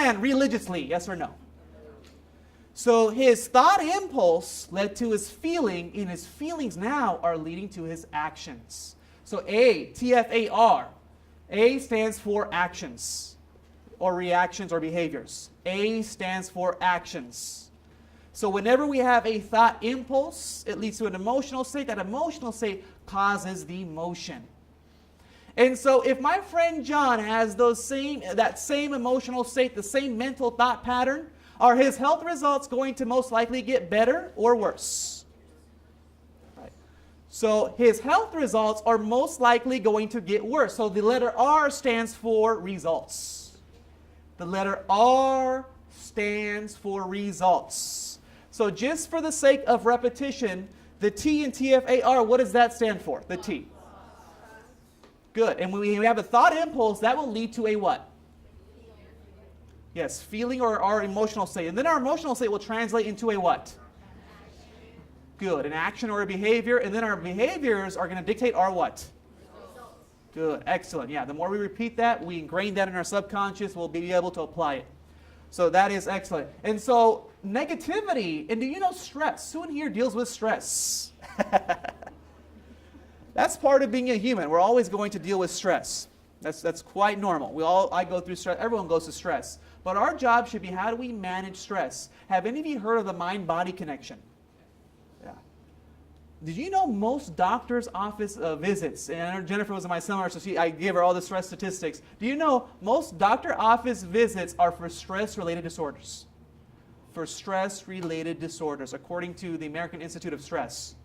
plan religiously? Yes or no? So his thought impulse led to his feeling, and his feelings now are leading to his actions. So A, TFAR. A stands for actions, or reactions, or behaviors. A stands for actions. So whenever we have a thought impulse, it leads to an emotional state. That emotional state causes the emotion. And so if my friend John has that same emotional state, the same mental thought pattern, are his health results going to most likely get better or worse? Right. So his health results are most likely going to get worse. So the letter R stands for results. The letter R stands for results. So just for the sake of repetition, the T in TFAR, what does that stand for? The T. Good. And when we have a thought impulse, that will lead to a what? Yes, feeling or our emotional state. And then our emotional state will translate into a what? Good. An action or a behavior. And then our behaviors are going to dictate our what? Good. Excellent. Yeah, the more we repeat that, we ingrain that in our subconscious, we'll be able to apply it. So that is excellent. And so negativity, and do you know stress? Who in here deals with stress? That's part of being a human. We're always going to deal with stress. That's quite normal. I go through stress. Everyone goes through stress. But our job should be, how do we manage stress? Have any of you heard of the mind-body connection? Yeah. Did you know most doctors' office visits, and I know Jennifer was in my seminar, so I gave her all the stress statistics. Do you know most doctor office visits are for stress-related disorders? For stress-related disorders, according to the American Institute of Stress.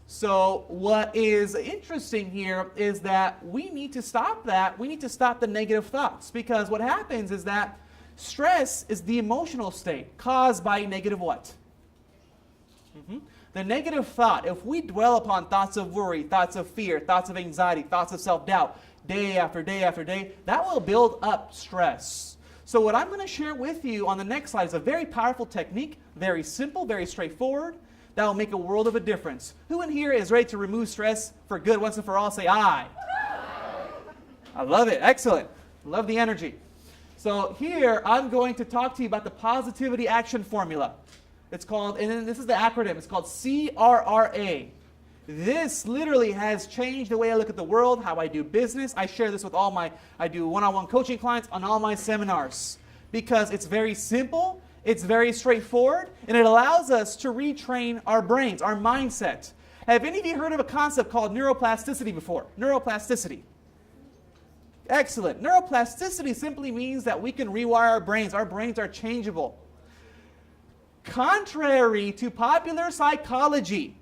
So what is interesting here is that we need to stop that. We need to stop the negative thoughts, because what happens is that stress is the emotional state caused by negative what? The negative thought, if we dwell upon thoughts of worry, thoughts of fear, thoughts of anxiety, thoughts of self-doubt, day after day after day, that will build up stress. So what I'm going to share with you on the next slide is a very powerful technique, very simple, very straightforward, that will make a world of a difference. Who in here is ready to remove stress for good once and for all? Say aye. I love it. Excellent. Love the energy. So here, I'm going to talk to you about the positivity action formula. It's called, and then this is the acronym, it's called CRRA. This literally has changed the way I look at the world, how I do business. I share this with I do one-on-one coaching clients on all my seminars, because it's very simple, it's very straightforward, and it allows us to retrain our brains, our mindset. Have any of you heard of a concept called neuroplasticity before? Neuroplasticity. Excellent. Neuroplasticity simply means that we can rewire our brains. Our brains are changeable. Contrary to popular psychology,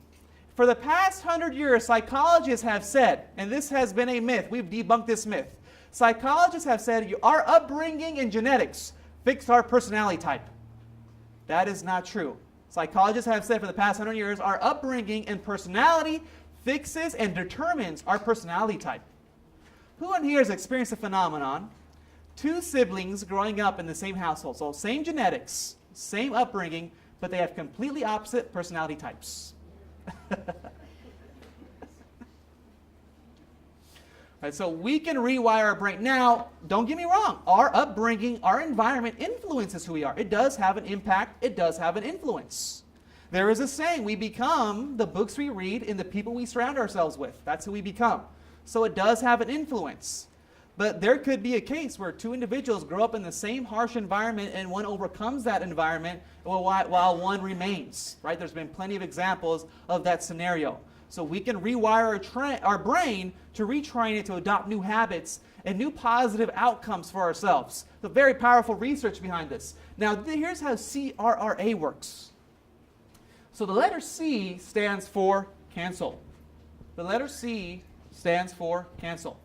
for the past 100 years, psychologists have said, and this has been a myth, we've debunked this myth. Psychologists have said our upbringing and genetics fix our personality type. That is not true. Psychologists have said for the past 100 years, our upbringing and personality fixes and determines our personality type. Who in here has experienced a phenomenon? Two siblings growing up in the same household. So same genetics, same upbringing, but they have completely opposite personality types. Right, so we can rewire our brain. Now, don't get me wrong. Our upbringing, our environment influences who we are. It does have an impact. It does have an influence. There is a saying, we become the books we read and the people we surround ourselves with. That's who we become. So it does have an influence. But there could be a case where two individuals grow up in the same harsh environment and one overcomes that environment while one remains. Right? There's been plenty of examples of that scenario. So we can rewire our brain to retrain it to adopt new habits and new positive outcomes for ourselves. So very powerful research behind this. Now here's how CRRA works. So the letter C stands for cancel. The letter C stands for cancel.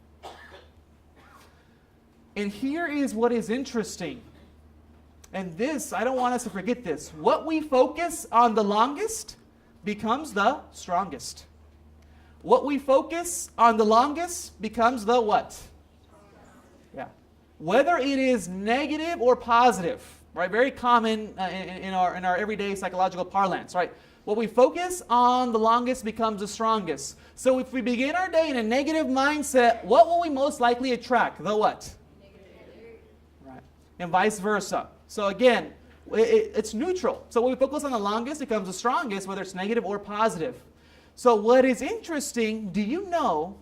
And here is what is interesting. And this, I don't want us to forget this. What we focus on the longest becomes the strongest. What we focus on the longest becomes the what? Yeah. Whether it is negative or positive, right? Very common in our everyday psychological parlance, right? What we focus on the longest becomes the strongest. So if we begin our day in a negative mindset, what will we most likely attract? The what? Right. and vice versa. So again, it's neutral. So when we focus on the longest, it becomes the strongest, whether it's negative or positive. So what is interesting, do you know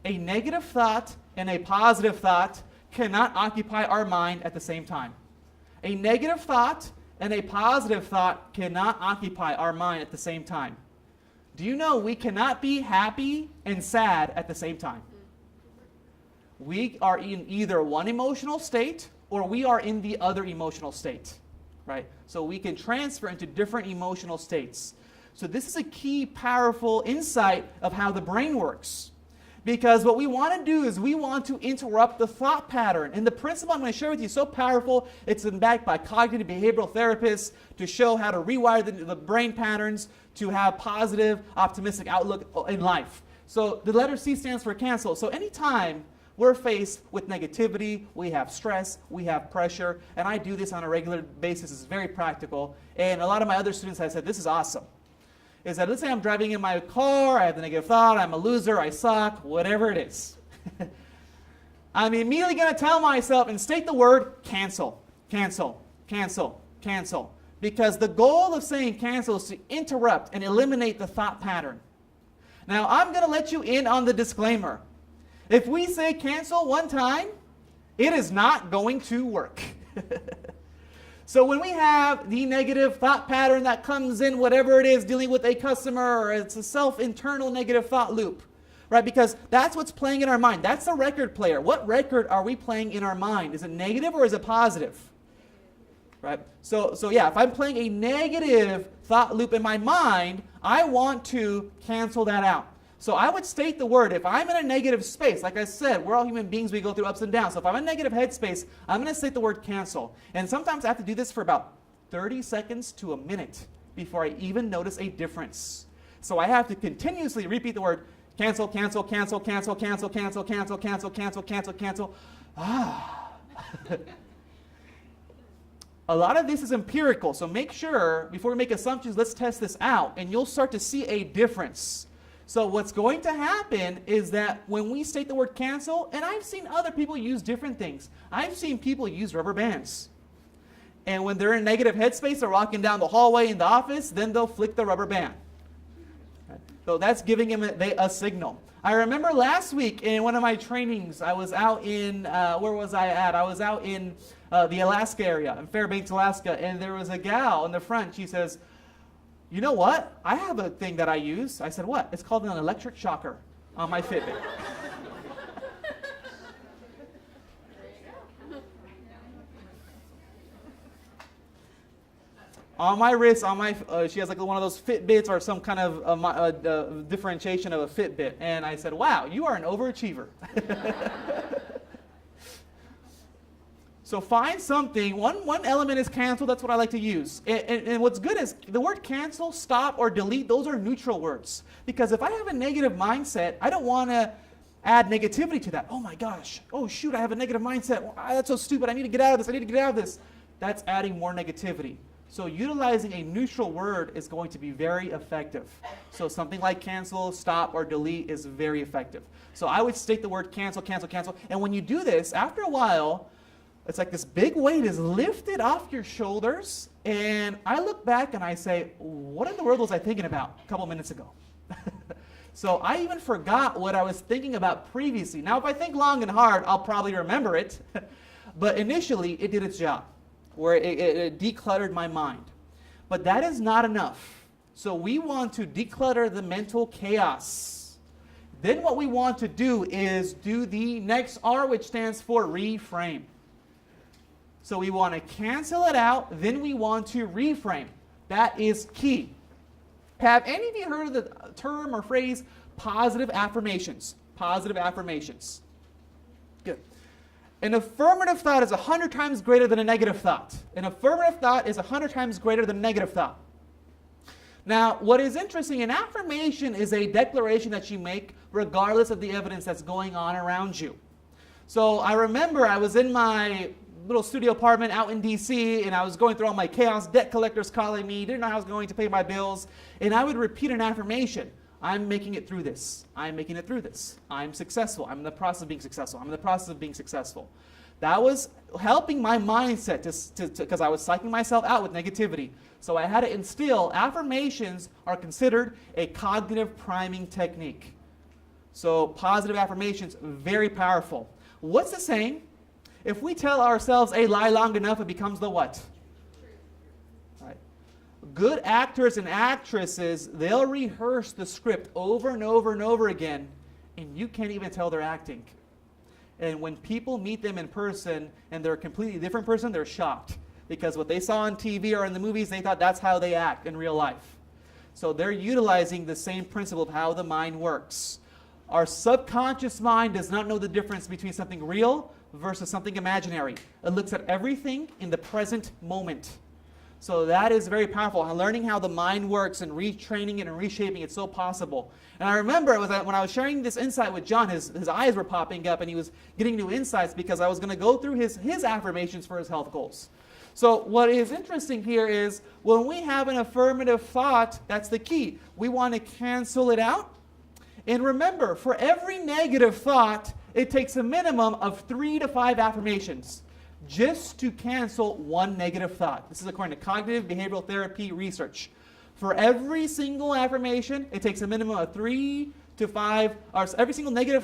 a negative thought and a positive thought cannot occupy our mind at the same time? A negative thought and a positive thought cannot occupy our mind at the same time. Do you know we cannot be happy and sad at the same time? We are in either one emotional state or we are in the other emotional state, right? So we can transfer into different emotional states. So this is a key, powerful insight of how the brain works. Because what we want to do is we want to interrupt the thought pattern. And the principle I'm going to share with you is so powerful. It's been backed by cognitive behavioral therapists to show how to rewire the brain patterns to have positive, optimistic outlook in life. So the letter C stands for cancel. So anytime we're faced with negativity, we have stress, we have pressure, and I do this on a regular basis. It's very practical. And a lot of my other students have said, this is awesome. Is that let's say I'm driving in my car, I have the negative thought, I'm a loser, I suck, whatever it is. I'm immediately going to tell myself and state the word cancel, cancel, cancel, cancel. Because the goal of saying cancel is to interrupt and eliminate the thought pattern. Now, I'm going to let you in on the disclaimer. If we say cancel one time, it is not going to work. So when we have the negative thought pattern that comes in, whatever it is, dealing with a customer, or it's a self-internal negative thought loop, right? Because that's what's playing in our mind. That's the record player. What record are we playing in our mind? Is it negative or is it positive? Right? So yeah, if I'm playing a negative thought loop in my mind, I want to cancel that out. So I would state the word. If I'm in a negative space, like I said, we're all human beings, we go through ups and downs. So if I'm in a negative headspace, I'm going to state the word cancel. And sometimes I have to do this for about 30 seconds to a minute before I even notice a difference. So I have to continuously repeat the word cancel, cancel, cancel, cancel, cancel, cancel, cancel, cancel, cancel, cancel, cancel. A lot of this is empirical, so make sure, before we make assumptions, let's test this out, and you'll start to see a difference. So what's going to happen is that when we state the word cancel, and I've seen other people use different things. I've seen people use rubber bands. And when they're in a negative headspace, they're walking down the hallway in the office, then they'll flick the rubber band. So that's giving them a signal. I remember last week in one of my trainings, I was out in, where was I at? I was out in the Alaska area, in Fairbanks, Alaska, and there was a gal in the front. She says, you know what? I have a thing that I use. I said, what? It's called an electric shocker on my Fitbit. On my wrist, she has like one of those Fitbits or some kind of differentiation of a Fitbit. And I said, wow, you are an overachiever. So find something. One element is cancel. That's what I like to use. And what's good is the word cancel, stop, or delete, those are neutral words. Because if I have a negative mindset, I don't want to add negativity to that. Oh my gosh. Oh shoot, I have a negative mindset. Oh, that's so stupid. I need to get out of this. I need to get out of this. That's adding more negativity. So utilizing a neutral word is going to be very effective. So something like cancel, stop, or delete is very effective. So I would state the word cancel, cancel, cancel. And when you do this, after a while, it's like this big weight is lifted off your shoulders. And I look back and I say, what in the world was I thinking about a couple minutes ago? So I even forgot what I was thinking about previously. Now, if I think long and hard, I'll probably remember it. But initially, it did its job, where it decluttered my mind. But that is not enough. So we want to declutter the mental chaos. Then what we want to do is do the next R, which stands for reframe. So we want to cancel it out, then we want to reframe. That is key. Have any of you heard of the term or phrase positive affirmations? Positive affirmations. Good. An affirmative thought is 100 times greater than a negative thought. An affirmative thought is 100 times greater than a negative thought. Now, what is interesting, an affirmation is a declaration that you make regardless of the evidence that's going on around you. So I remember I was in my little studio apartment out in DC, and I was going through all my chaos, debt collectors calling me, didn't know how I was going to pay my bills, and I would repeat an affirmation. I'm making it through this. I'm making it through this. I'm successful. I'm in the process of being successful. I'm in the process of being successful. That was helping my mindset because I was psyching myself out with negativity. So I had to instill affirmations are considered a cognitive priming technique. So positive affirmations, very powerful. What's the saying? If we tell ourselves a lie long enough, it becomes the what? Right. Good actors and actresses, they'll rehearse the script over and over and over again, and you can't even tell they're acting. And when people meet them in person and they're a completely different person, they're shocked. Because what they saw on TV or in the movies, they thought that's how they act in real life. So they're utilizing the same principle of how the mind works. Our subconscious mind does not know the difference between something real versus something imaginary. It looks at everything in the present moment. So that is very powerful. Learning how the mind works and retraining it and reshaping it so possible. And I remember when I was sharing this insight with John, his eyes were popping up and he was getting new insights because I was going to go through his affirmations for his health goals. So what is interesting here is when we have an affirmative thought, that's the key. We want to cancel it out. And remember, for every negative thought, it takes a minimum of 3 to 5 affirmations just to cancel one negative thought. This is according to cognitive behavioral therapy research. For every single affirmation, it takes a minimum of 3 to 5, or every single negative